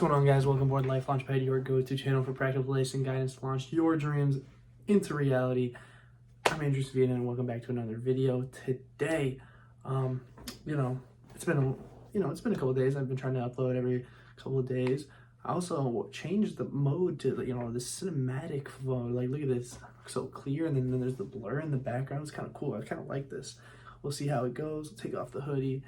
going on, guys? Welcome aboard Life Launchpad, your go-to channel for practical advice and guidance to launch your dreams into reality. I'm Andrew Savina, and welcome back to another video. Today, it's been a couple of days. I've been trying to upload every couple of days. I also changed the mode to the cinematic mode. Like, look at this, so clear, and then there's the blur in the background. It's kind of cool. I kind of like this. We'll see how it goes. We'll take off the hoodie.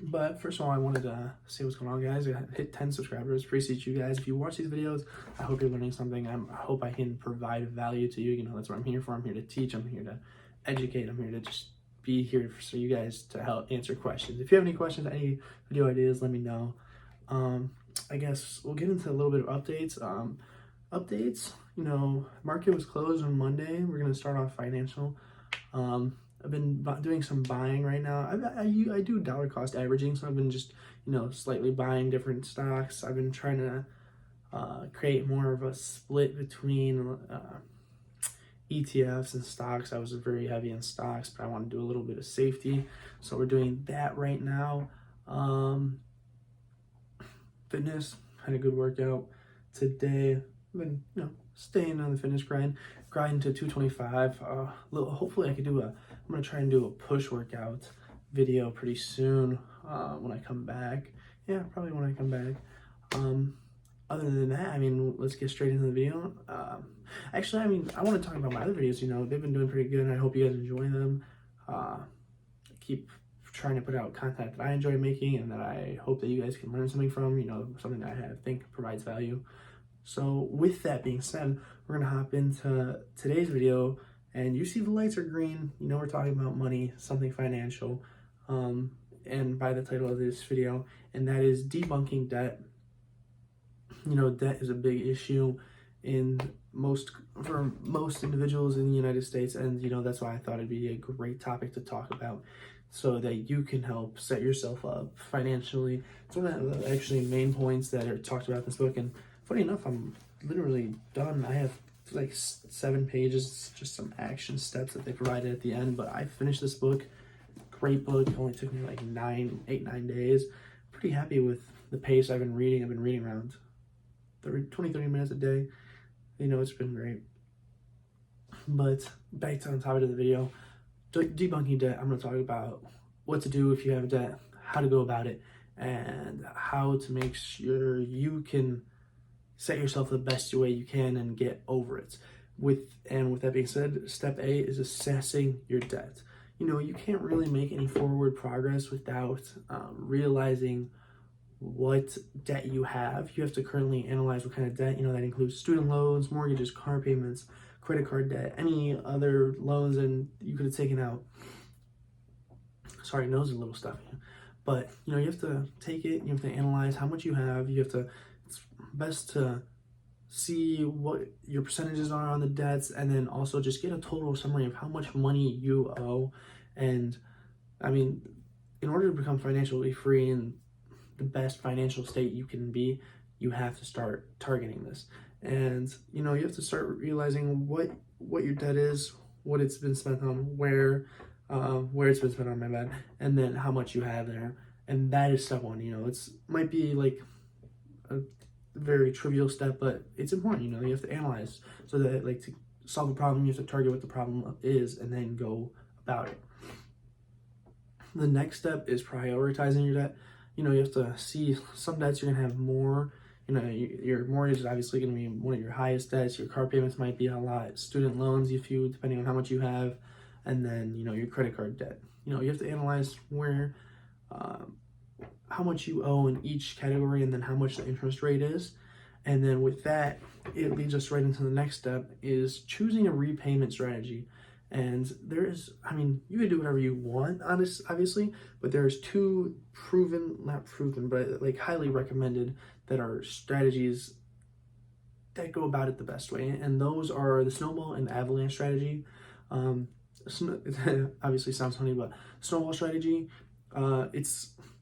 But first of all, I wanted to say what's going on, guys. I hit 10 subscribers. Appreciate you guys. If you watch these videos, I hope you're learning something. I hope I can provide value to you. That's what I'm here for. I'm here to teach. I'm here to educate. I'm here to just be here for you guys to help answer questions. If you have any questions, any video ideas, let me know. I guess we'll get into a little bit of updates. Market was closed on Monday. We're going to start off financial. I've been doing some buying right now. I do dollar cost averaging, so I've been just, slightly buying different stocks. I've been trying to create more of a split between ETFs and stocks. I was very heavy in stocks, but I want to do a little bit of safety. So we're doing that right now. Fitness, had a good workout today. I've been, staying on the fitness grind to 225. Hopefully I could do I'm gonna try and do a push workout video pretty soon when I come back. Yeah, probably when I come back. Other than that, let's get straight into the video. Actually, I want to talk about my other videos. They've been doing pretty good, and I hope you guys enjoy them. Keep trying to put out content that I enjoy making and that I hope that you guys can learn something from, something that I think provides value. So with that being said, we're going to hop into today's video, and you see the lights are green. We're talking about money, something financial, and by the title of this video, and that is debunking debt. Debt is a big issue for most individuals in the United States, and that's why I thought it'd be a great topic to talk about, so that you can help set yourself up financially. It's one of the actually main points that are talked about in this book, and funny enough, I'm literally done. I have like 7 pages, just some action steps that they provided at the end, but I finished this book. Great book. It only took me like 9 days. Pretty happy with the pace I've been reading. I've been reading around 30 minutes a day. It's been great. But back to on topic of the video, debunking debt. I'm going to talk about what to do if you have debt, how to go about it, and how to make sure you can set yourself the best way you can and get over it. With that being said, step A is assessing your debt. You can't really make any forward progress without realizing what debt you have. You have to currently analyze what kind of debt, that includes student loans, mortgages, car payments, credit card debt, any other loans and you could have taken out. Sorry, nose is a little stuffy. But, you have to take it, you have to analyze how much you have. It's best to see what your percentages are on the debts, and then also just get a total summary of how much money you owe. And in order to become financially free and the best financial state you can be, you have to start targeting this. And you have to start realizing what your debt is, what it's been spent on, where it's been spent on, my bad, and then how much you have there. And that is step one. It's might be like a very trivial step, but it's important. You have to analyze, so that to solve a problem, you have to target what the problem is and then go about it. The next step is prioritizing your debt. You have to see some debts you're gonna have more. Your mortgage is obviously gonna be one of your highest debts. Your car payments might be a lot. Student loans, depending on how much you have, and then your credit card debt. You have to analyze where how much you owe in each category, and then how much the interest rate is. And then with that, it leads us right into the next step, is choosing a repayment strategy. And you can do whatever you want, obviously, but there's 2 not proven, but highly recommended, that are strategies that go about it the best way. And those are the snowball and avalanche strategy. It obviously sounds funny, but snowball strategy,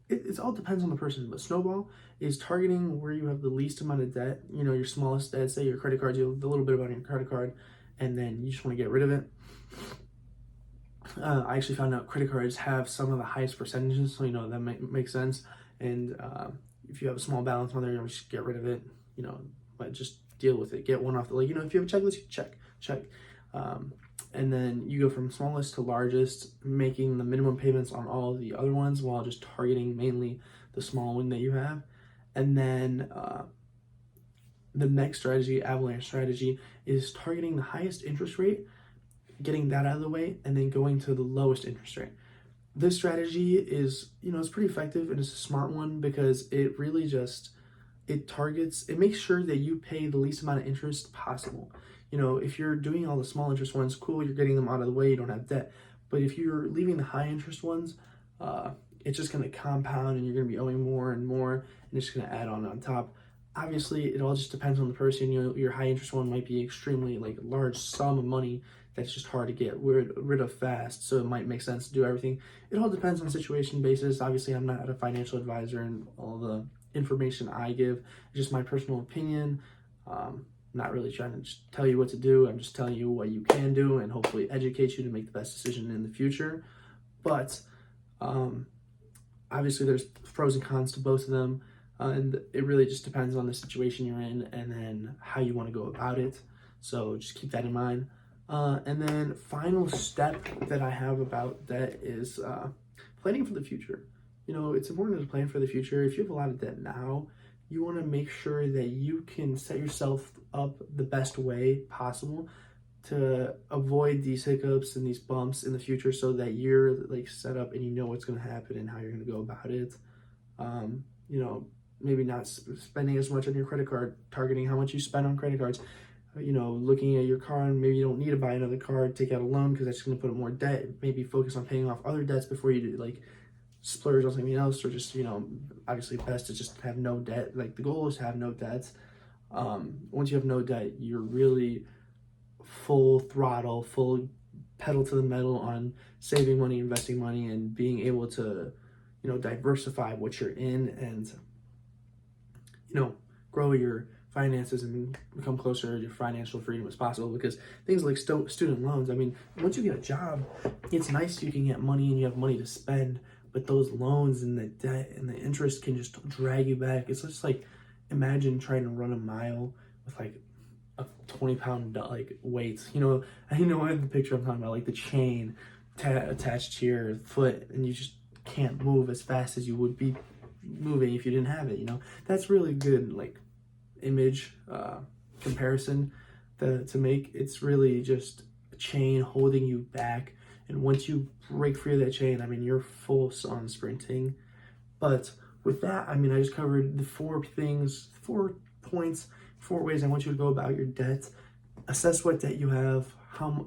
it all depends on the person. But snowball is targeting where you have the least amount of debt, your smallest debt. Say your credit cards, you have a little bit about your credit card, and then you just want to get rid of it. I actually found out credit cards have some of the highest percentages, so that makes sense. And if you have a small balance on there, just get rid of it, but just deal with it. Get one off the, if you have a checklist, you check. And then you go from smallest to largest, making the minimum payments on all of the other ones while just targeting mainly the small one that you have. And then the next strategy, avalanche strategy, is targeting the highest interest rate, getting that out of the way, and then going to the lowest interest rate. This strategy is, it's pretty effective, and it's a smart one because it really just, it makes sure that you pay the least amount of interest possible. If you're doing all the small interest ones, cool, you're getting them out of the way, you don't have debt. But if you're leaving the high interest ones, it's just going to compound, and you're going to be owing more and more, and it's just going to add on top. Obviously, it all just depends on the person. Your high interest one might be extremely a large sum of money that's just hard to get rid of fast, so it might make sense to do everything. It all depends on a situation basis. Obviously, I'm not a financial advisor, and all the information I give is just my personal opinion. Not really trying to just tell you what to do. I'm just telling you what you can do and hopefully educate you to make the best decision in the future. But obviously, there's pros and cons to both of them. And it really just depends on the situation you're in and then how you want to go about it. So just keep that in mind. And then final step that I have about debt is planning for the future. It's important to plan for the future. If you have a lot of debt now, you want to make sure that you can set yourself up the best way possible to avoid these hiccups and these bumps in the future, so that you're set up and you know what's going to happen and how you're going to go about it. Maybe not spending as much on your credit card, targeting how much you spend on credit cards. Looking at your car, and maybe you don't need to buy another car, take out a loan because that's going to put up more debt. Maybe focus on paying off other debts before you do splurge on something else, or just, obviously best to just have no debt. The goal is to have no debts. Once you have no debt, you're really full throttle, full pedal to the metal on saving money, investing money, and being able to, diversify what you're in and, grow your finances and become closer to your financial freedom as possible. Because things like student loans, once you get a job, it's nice you can get money and you have money to spend, but those loans and the debt and the interest can just drag you back. It's just imagine trying to run a mile with a 20-pound weight. I have the picture I'm talking about, the chain attached to your foot, and you just can't move as fast as you would be moving if you didn't have it. That's really good image comparison to make. It's really just a chain holding you back, and once you break free of that chain, you're full on sprinting. But with that, I just covered the 4 points, 4 ways I want you to go about your debt. Assess what debt you have,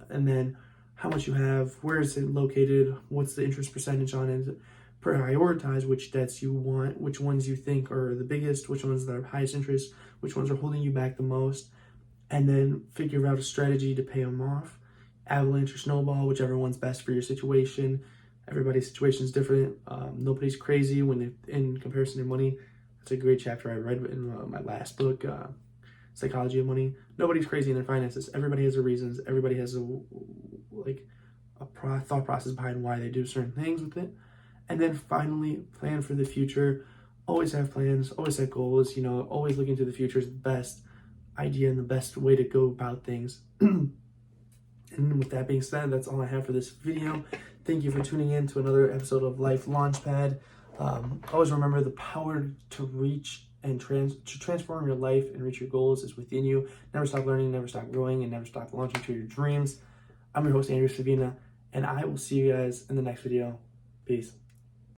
and then how much you have, where is it located, what's the interest percentage on it. Prioritize which debts you want, which ones you think are the biggest, which ones that are highest interest, which ones are holding you back the most, and then figure out a strategy to pay them off. Avalanche or snowball, whichever one's best for your situation. Everybody's situation is different. Nobody's crazy when they're in comparison to money. That's a great chapter I read in my last book, Psychology of Money. Nobody's crazy in their finances. Everybody has their reasons. Everybody has a thought process behind why they do certain things with it. And then finally, plan for the future. Always have plans, always have goals, always looking to the future is the best idea and the best way to go about things. And with that being said, that's all I have for this video. Thank you for tuning in to another episode of Life Launchpad. Always remember, the power to reach and transform your life and reach your goals is within you. Never stop learning, never stop growing, and never stop launching to your dreams. I'm your host, Andrew Savina, and I will see you guys in the next video. Peace.